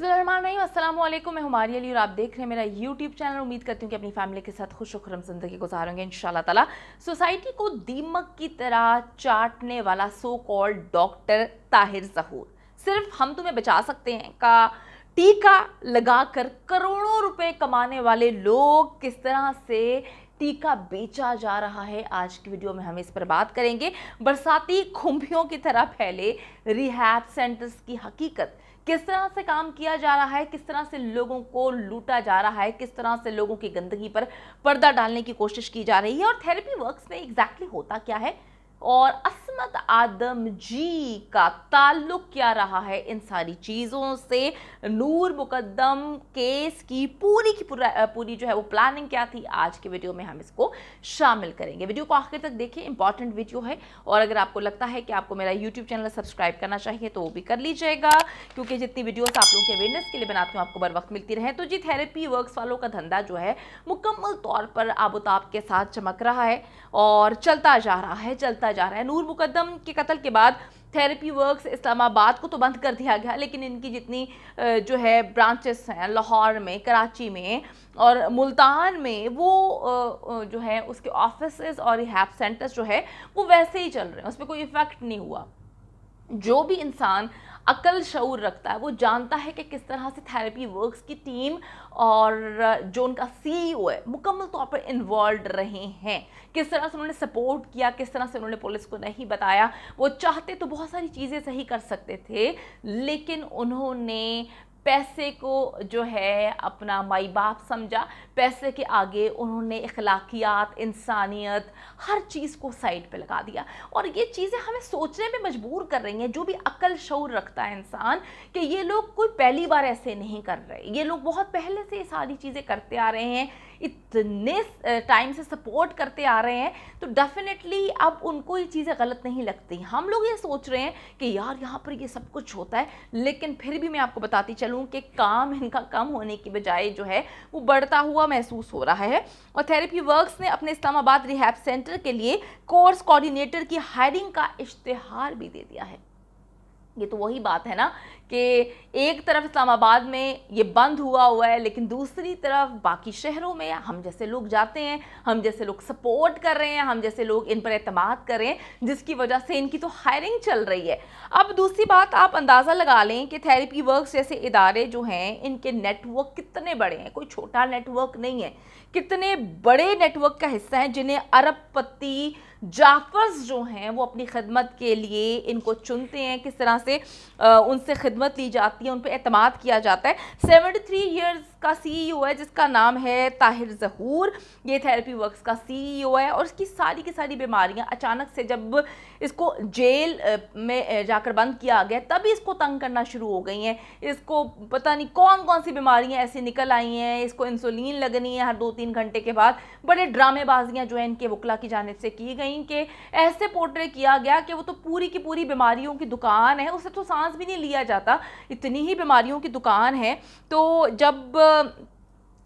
बिस्मिल्लाहिर्रहमानिर्रहीम, अस्सलाम वालेकुम। मैं हुमारी अली और आप देख रहे हैं मेरा यूट्यूब चैनल। उम्मीद करती हूँ कि अपनी फैमिली के साथ खुश खुरम ज़िंदगी गुजारेंगे इंशाल्लाह ताला। सोसाइटी को दीमक की तरह चाटने वाला सो कॉल्ड डॉक्टर ताहिर ज़हूर, सिर्फ हम तुम्हें बचा सकते हैं का टीका लगाकर करोड़ों रुपए कमाने वाले लोग किस तरह से टीका बेचा जा रहा है, आज की वीडियो में हम इस पर बात करेंगे। बरसाती खुम्बियों की तरह फैले रिहैब सेंटर्स की हकीकत, किस तरह से काम किया जा रहा है, किस तरह से लोगों को लूटा जा रहा है, किस तरह से लोगों की गंदगी पर पर्दा डालने की कोशिश की जा रही है और थेरेपी वर्क्स में एग्जैक्टली होता क्या है और असमत आदम जी का ताल्लुक क्या रहा है इन सारी चीज़ों से। नूर मुकद्दम केस की पूरी जो है वो प्लानिंग क्या थी, आज की वीडियो में हम इसको शामिल करेंगे। वीडियो को आखिर तक देखिए, इंपॉर्टेंट वीडियो है। और अगर आपको लगता है कि आपको मेरा यूट्यूब चैनल सब्सक्राइब करना चाहिए तो वो भी कर लीजिएगा, क्योंकि जितनी वीडियोस आप लोगों के अवेयरनेस के लिए बनाती हूँ आपको बर वक्त मिलती रहे। तो जी, थेरेपी वर्क्स वालों का धंधा जो है मुकम्मल तौर पर आबोताब के साथ चमक रहा है और चलता जा रहा है। नूर मुकद्दम के कत्ल के बाद थेरेपी वर्क्स इस्लामाबाद को तो बंद कर दिया गया, लेकिन इनकी जितनी जो है ब्रांचेस हैं लाहौर में, कराची में और मुल्तान में, वो जो है उसके ऑफिसेज और रिहैब सेंटर्स जो है वो वैसे ही चल रहे हैं, उसमें कोई इफेक्ट नहीं हुआ। जो भी इंसान अकल शऊर रखता है वो जानता है कि किस तरह से थेरेपी वर्क्स की टीम और जो उनका सीईओ है मुकम्मल तौर पर इन्वॉल्व रहे हैं, किस तरह से उन्होंने सपोर्ट किया, किस तरह से उन्होंने पुलिस को नहीं बताया। वो चाहते तो बहुत सारी चीज़ें सही कर सकते थे, लेकिन उन्होंने पैसे को जो है अपना माई बाप समझा। पैसे के आगे उन्होंने इखलाकियात, इंसानियत, हर चीज़ को साइड पे लगा दिया। और ये चीज़ें हमें सोचने पे मजबूर कर रही हैं, जो भी अक्ल शऊर रखता है इंसान, कि ये लोग कोई पहली बार ऐसे नहीं कर रहे, ये लोग बहुत पहले से ये सारी चीज़ें करते आ रहे हैं, इतने टाइम से सपोर्ट करते आ रहे हैं, तो डेफिनेटली अब उनको ये चीज़ें गलत नहीं लगती। हम लोग ये सोच रहे हैं कि यार यहाँ पर ये सब कुछ होता है, लेकिन फिर भी मैं आपको बताती चलूँ कि काम इनका कम होने की बजाय जो है वो बढ़ता हुआ महसूस हो रहा है। और थेरेपी वर्क्स ने अपने इस्लामाबाद रिहैब सेंटर के लिए कोर्स कोऑर्डिनेटर की हायरिंग का इश्तिहार भी दे दिया है। ये तो वही बात है ना कि एक तरफ इस्लामाबाद में ये बंद हुआ है, लेकिन दूसरी तरफ बाकी शहरों में हम जैसे लोग जाते हैं, हम जैसे लोग सपोर्ट कर रहे हैं, हम जैसे लोग इन पर एतमाद कर रहे हैं, जिसकी वजह से इनकी तो हायरिंग चल रही है। अब दूसरी बात, आप अंदाज़ा लगा लें कि थेरेपी वर्क्स जैसे इदारे जो हैं इनके नेटवर्क कितने बड़े हैं, कोई छोटा नेटवर्क नहीं है, कितने बड़े नेटवर्क का हिस्सा है, जिन्हें अरबपति जाफर्स जो हैं वो अपनी खिदमत के लिए इनको चुनते हैं, किस तरह से उनसे खिदमत ली जाती है, उन पर एतमाद किया जाता है। 73 ईयर्स का सीईओ है जिसका नाम है ताहिर ज़हूर, ये थेरेपी वर्क्स का सीईओ है। और इसकी सारी की सारी बीमारियां अचानक से जब इसको जेल में जाकर बंद किया गया तभी इसको तंग करना शुरू हो गई हैं। इसको पता नहीं कौन कौन सी बीमारियां ऐसी निकल आई हैं, इसको इंसुलिन लगनी है हर 2-3 घंटे के बाद। बड़े ड्रामेबाजियां जो है इनके वकला की जानिब से की गई कि ऐसे पोर्ट्रे किया गया कि वो तो पूरी की पूरी बीमारियों की दुकान है, उससे तो सांस भी नहीं लिया जाता, इतनी ही बीमारियों की दुकान है। तो जब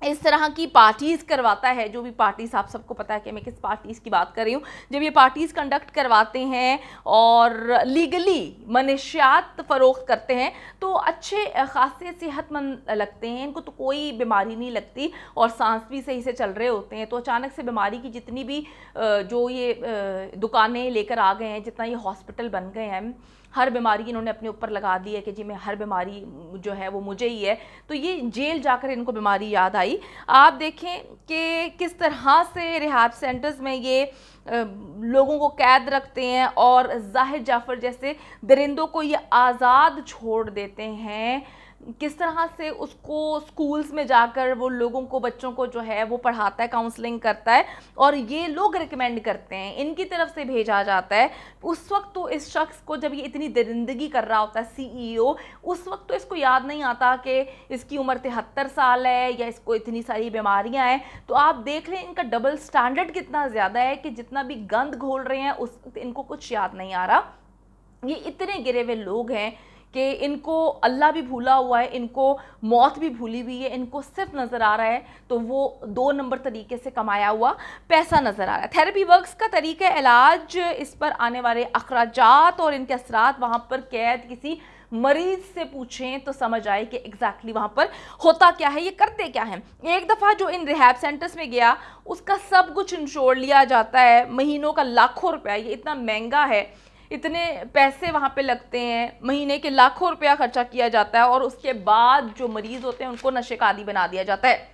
इस तरह की पार्टीज़ करवाता है, जो भी पार्टीज़, आप सबको पता है कि मैं किस पार्टीज़ की बात कर रही हूँ, जब ये पार्टीज़ कंडक्ट करवाते हैं और लीगली मनशियात फ़रोख्त करते हैं तो अच्छे खासे सेहतमंद लगते हैं, इनको तो कोई बीमारी नहीं लगती और सांस भी सही से चल रहे होते हैं। तो अचानक से बीमारी की जितनी भी जो ये दुकानें लेकर आ गए हैं, जितना ये हॉस्पिटल बन गए हैं, हर बीमारी इन्होंने अपने ऊपर लगा दी है कि जी मैं हर बीमारी जो है वो मुझे ही है। तो ये जेल जाकर इनको बीमारी याद आई। आप देखें कि किस तरह से रिहैब सेंटर्स में ये लोगों को कैद रखते हैं और जाहिर जाफर जैसे दरिंदों को ये आज़ाद छोड़ देते हैं, किस तरह से उसको स्कूल्स में जाकर वो लोगों को, बच्चों को जो है वो पढ़ाता है, काउंसलिंग करता है और ये लोग रिकमेंड करते हैं, इनकी तरफ से भेजा जाता है। उस वक्त तो इस शख्स को, जब ये इतनी दरिंदगी कर रहा होता है सीईओ, उस वक्त तो इसको याद नहीं आता कि इसकी उम्र 73 साल है या इसको इतनी सारी बीमारियां हैं। तो आप देख लें इनका डबल स्टैंडर्ड कितना ज़्यादा है कि जितना भी गंद घोल रहे हैं उस वक्त इनको कुछ याद नहीं आ रहा। ये इतने गिरे हुए लोग हैं कि इनको अल्लाह भी भूला हुआ है, इनको मौत भी भूली हुई है, इनको सिर्फ नज़र आ रहा है तो वो 2 नंबर तरीके से कमाया हुआ पैसा नज़र आ रहा है। थेरेपी वर्क्स का तरीका इलाज, इस पर आने वाले अखराजात और इनके असरात, वहाँ पर कैद किसी मरीज से पूछें तो समझ आए कि एग्जैक्टली वहाँ पर होता क्या है, ये करते क्या है। एक दफ़ा जो इन रिहैब सेंटर्स में गया उसका सब कुछ इंश्योर लिया जाता है, महीनों का लाखों रुपया, ये इतना महंगा है, इतने पैसे वहाँ पे लगते हैं, महीने के लाखों रुपया खर्चा किया जाता है और उसके बाद जो मरीज़ होते हैं उनको नशे का आदी बना दिया जाता है।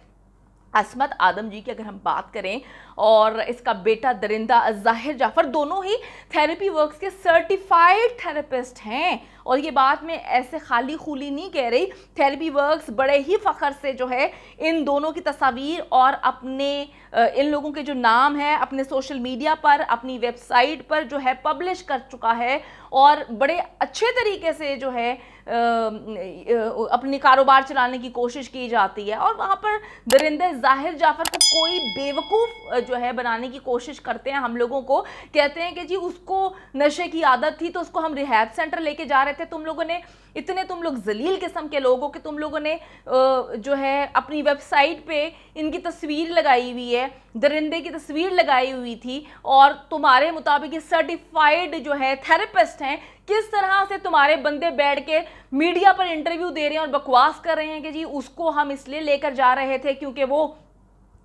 असमत आदम जी की अगर हम बात करें और इसका बेटा दरिंदा ज़ाहिर जाफ़र, दोनों ही थेरेपी वर्क्स के सर्टिफाइड थेरेपिस्ट हैं। और ये बात मैं ऐसे खाली खूली नहीं कह रही, थेरेपी वर्क्स बड़े ही फ़ख्र से जो है इन दोनों की तस्वीर और अपने इन लोगों के जो नाम है अपने सोशल मीडिया पर, अपनी वेबसाइट पर जो है पब्लिश कर चुका है और बड़े अच्छे तरीके से जो है अपनी कारोबार चलाने की कोशिश की जाती है। और वहाँ पर दरिंदा ज़ाहिर जाफ़र को कोई बेवकूफ़ जो है बनाने की कोशिश करते हैं, हम लोगों को कहते हैं कि जी उसको नशे की आदत थी तो उसको हम रिहैब सेंटर लेके जा रहे थे, तुम लोगों ने इतने, तुम लोग जलील किस्म के लोग हो कि तुम लोगों ने जो है अपनी वेबसाइट पे इनकी तस्वीर लगाई हुई है, दरिंदे की तस्वीर लगाई हुई थी और तुम्हारे मुताबिक ये सर्टिफाइड जो है थेरेपिस्ट हैं। किस तरह से तुम्हारे बंदे बैठ के मीडिया पर इंटरव्यू दे रहे हैं और बकवास कर रहे हैं कि जी उसको हम इसलिए लेकर जा रहे थे क्योंकि वो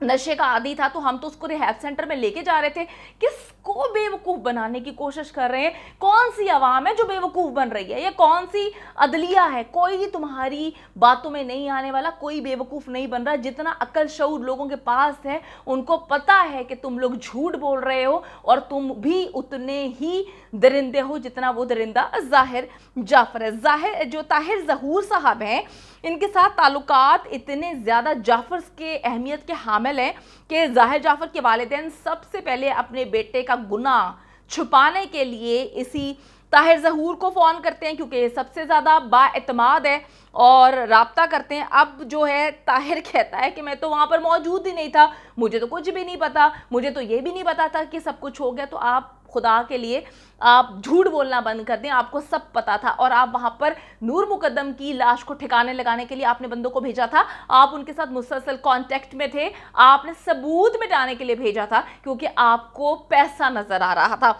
नशे का आदी था तो हम तो उसको रिहैब सेंटर में लेके जा रहे थे। किसको बेवकूफ़ बनाने की कोशिश कर रहे हैं? कौन सी आवाम है जो बेवकूफ़ बन रही है? ये कौन सी अदलिया है? कोई तुम्हारी बातों में नहीं आने वाला, कोई बेवकूफ़ नहीं बन रहा। जितना अक्ल शऊर लोगों के पास है उनको पता है कि तुम लोग झूठ बोल रहे हो और तुम भी उतने ही दरिंदे हो जितना वो दरिंदा ज़ाहिर जाफ़र है। ज़ाहिर जो ताहिर ज़हूर साहब हैं, इनके साथ ताल्लुकात इतने ज़्यादा जाफ़र्स के अहमियत के हामिल हैं कि ज़ाहिर जाफ़र के वालिदैन सबसे पहले अपने बेटे का गुनाह छुपाने के लिए इसी ताहिर ज़हूर को फ़ोन करते हैं क्योंकि सबसे ज़्यादा बाएतमाद है और राब्ता करते हैं। अब जो है ताहिर कहता है कि मैं तो वहाँ पर मौजूद ही नहीं था, मुझे तो कुछ भी नहीं पता, मुझे तो ये भी नहीं पता था कि सब कुछ हो गया। तो आप खुदा के लिए आप झूठ बोलना बंद कर दें, आपको सब पता था और आप वहाँ पर नूर मुकद्दम की लाश को ठिकाने लगाने के लिए आपने बंदों को भेजा था, आप उनके साथ मुसलसल कांटेक्ट में थे, आपने सबूत मिटाने के लिए भेजा था क्योंकि आपको पैसा नज़र आ रहा था।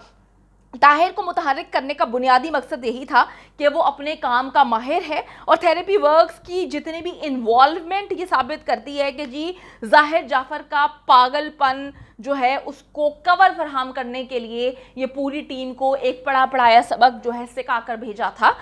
ताहिर को मुतहर्रिक करने का बुनियादी मकसद यही था कि वो अपने काम का माहिर है और थेरेपी वर्क्स की जितनी भी इन्वॉल्वमेंट ये साबित करती है कि जी ज़ाहिर जाफ़र का पागलपन जो है उसको कवर फराहम करने के लिए ये पूरी टीम को एक पढ़ा पढ़ाया सबक जो है सिखा कर भेजा था।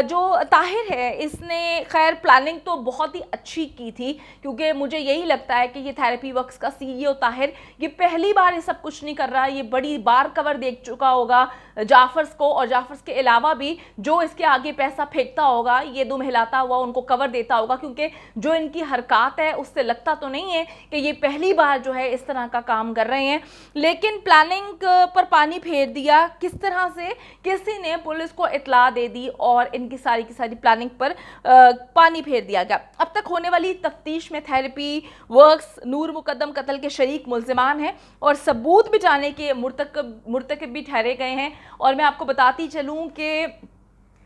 जो ताहिर है इसने खैर प्लानिंग तो बहुत ही अच्छी की थी क्योंकि मुझे यही लगता है कि ये थेरेपी वर्क्स का CEO ताहिर ये पहली बार ये सब कुछ नहीं कर रहा, ये बड़ी बार कवर देख चुका होगा जाफ़र्स को और जाफ़र्स के अलावा भी जो इसके आगे पैसा फेंकता होगा ये दुम हिलाता हुआ उनको कवर देता होगा क्योंकि जो इनकी हरकत है उससे लगता तो नहीं है कि ये पहली बार जो है इस तरह का काम कर रहे हैं। लेकिन प्लानिंग पर पानी फेर दिया, किस तरह से किसी ने पुलिस को इत्तला दे दी और इनकी सारी की सारी प्लानिंग पर पानी फेर दिया गया। अब तक होने वाली तफ्तीश में थेरेपी वर्क्स नूर मुकद्दम कत्ल के शरीक मुल्जिमान हैं और सबूत मिटाने के मुर्तकब भी ठहरे गए हैं। और मैं आपको बताती चलूँ कि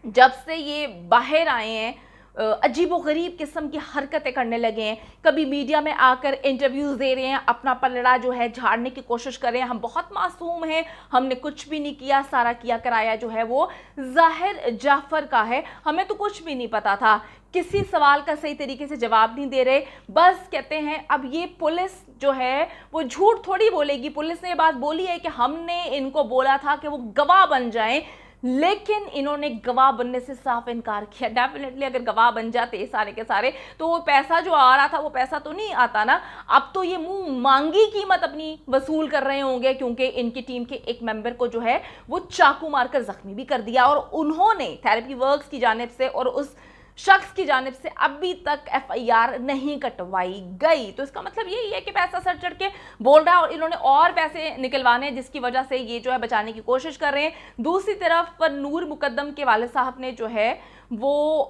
जब से ये बाहर आए हैं अजीबो गरीब किस्म की हरकतें करने लगे हैं, कभी मीडिया में आकर इंटरव्यूज़ दे रहे हैं, अपना पलड़ा जो है झाड़ने की कोशिश कर रहे हैं, हम बहुत मासूम हैं, हमने कुछ भी नहीं किया, सारा किया कराया जो है वो ज़ाहिर जाफ़र का है, हमें तो कुछ भी नहीं पता था। किसी सवाल का सही तरीके से जवाब नहीं दे रहे, बस कहते हैं अब ये पुलिस जो है वो झूठ थोड़ी बोलेगी। पुलिस ने ये बात बोली है कि हमने इनको बोला था कि वो गवाह बन जाएं, लेकिन इन्होंने गवाह बनने से साफ इनकार किया। डेफिनेटली अगर गवाह बन जाते सारे के सारे तो वो पैसा जो आ रहा था वो पैसा तो नहीं आता ना। अब तो ये मुंह मांगी कीमत अपनी वसूल कर रहे होंगे क्योंकि इनकी टीम के एक मेंबर को जो है वो चाकू मारकर जख्मी भी कर दिया और उन्होंने थेरेपी वर्क्स की जानिब से और उस शख्स की जानिब से अभी तक FIR नहीं कटवाई गई। तो इसका मतलब यही है कि पैसा सर चढ़ के बोल रहा है और इन्होंने और पैसे निकलवाने जिसकी वजह से ये जो है बचाने की कोशिश कर रहे हैं। दूसरी तरफ नूर मुकद्दम के वालिद साहब ने जो है वो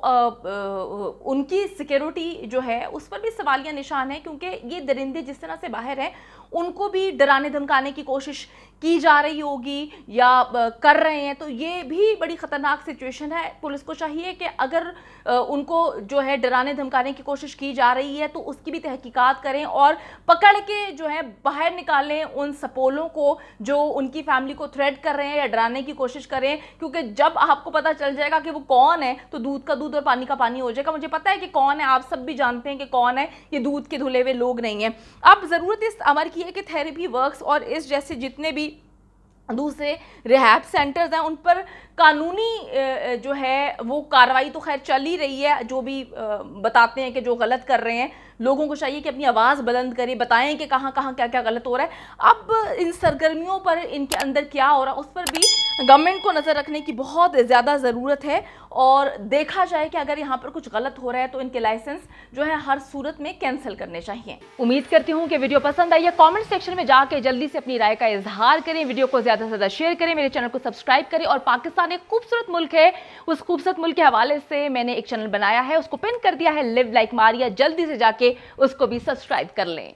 उनकी सिक्योरिटी जो है उस पर भी सवालिया निशान है क्योंकि ये दरिंदे जिस तरह से बाहर हैं उनको भी डराने धमकाने की कोशिश की जा रही होगी या कर रहे हैं, तो ये भी बड़ी ख़तरनाक सिचुएशन है। पुलिस को चाहिए कि अगर उनको जो है डराने धमकाने की कोशिश की जा रही है तो उसकी भी तहकीकात करें और पकड़ के जो है बाहर निकालें उन सपोलों को जो उनकी फैमिली को थ्रेट कर रहे हैं या डराने की कोशिश करें, क्योंकि जब आपको पता चल जाएगा कि वो कौन है तो दूध का दूध और पानी का पानी हो जाएगा। मुझे पता है कि कौन है, आप सब भी जानते हैं कि कौन है, ये दूध के धुले हुए लोग नहीं हैं। अब ज़रूरत इस अमर की है कि थेरेपी वर्क्स और इस जैसे जितने भी दूसरे रिहैब सेंटर्स हैं उन पर कानूनी जो है वो कार्रवाई तो खैर चल ही रही है। जो भी बताते हैं कि जो गलत कर रहे हैं, लोगों को चाहिए कि अपनी आवाज़ बुलंद करें, बताएं कि कहाँ कहाँ क्या क्या गलत हो रहा है। अब इन सरगर्मियों पर इनके अंदर क्या हो रहा है उस पर भी गवर्नमेंट को नज़र रखने की बहुत ज़्यादा ज़रूरत है और देखा जाए कि अगर यहाँ पर कुछ गलत हो रहा है तो इनके लाइसेंस जो है हर सूरत में कैंसिल करने चाहिए। उम्मीद करती हूँ कि वीडियो पसंद आई है। कमेंट सेक्शन में जाके जल्दी से अपनी राय का इजहार करें, वीडियो को ज़्यादा से ज़्यादा शेयर करें, मेरे चैनल को सब्सक्राइब करें। और पाकिस्तान एक खूबसूरत मुल्क है, उस खूबसूरत मुल्क के हवाले से मैंने एक चैनल बनाया है, उसको पिन कर दिया है, लिव लाइक मारिया, जल्दी से जाके उसको भी सब्सक्राइब कर लें।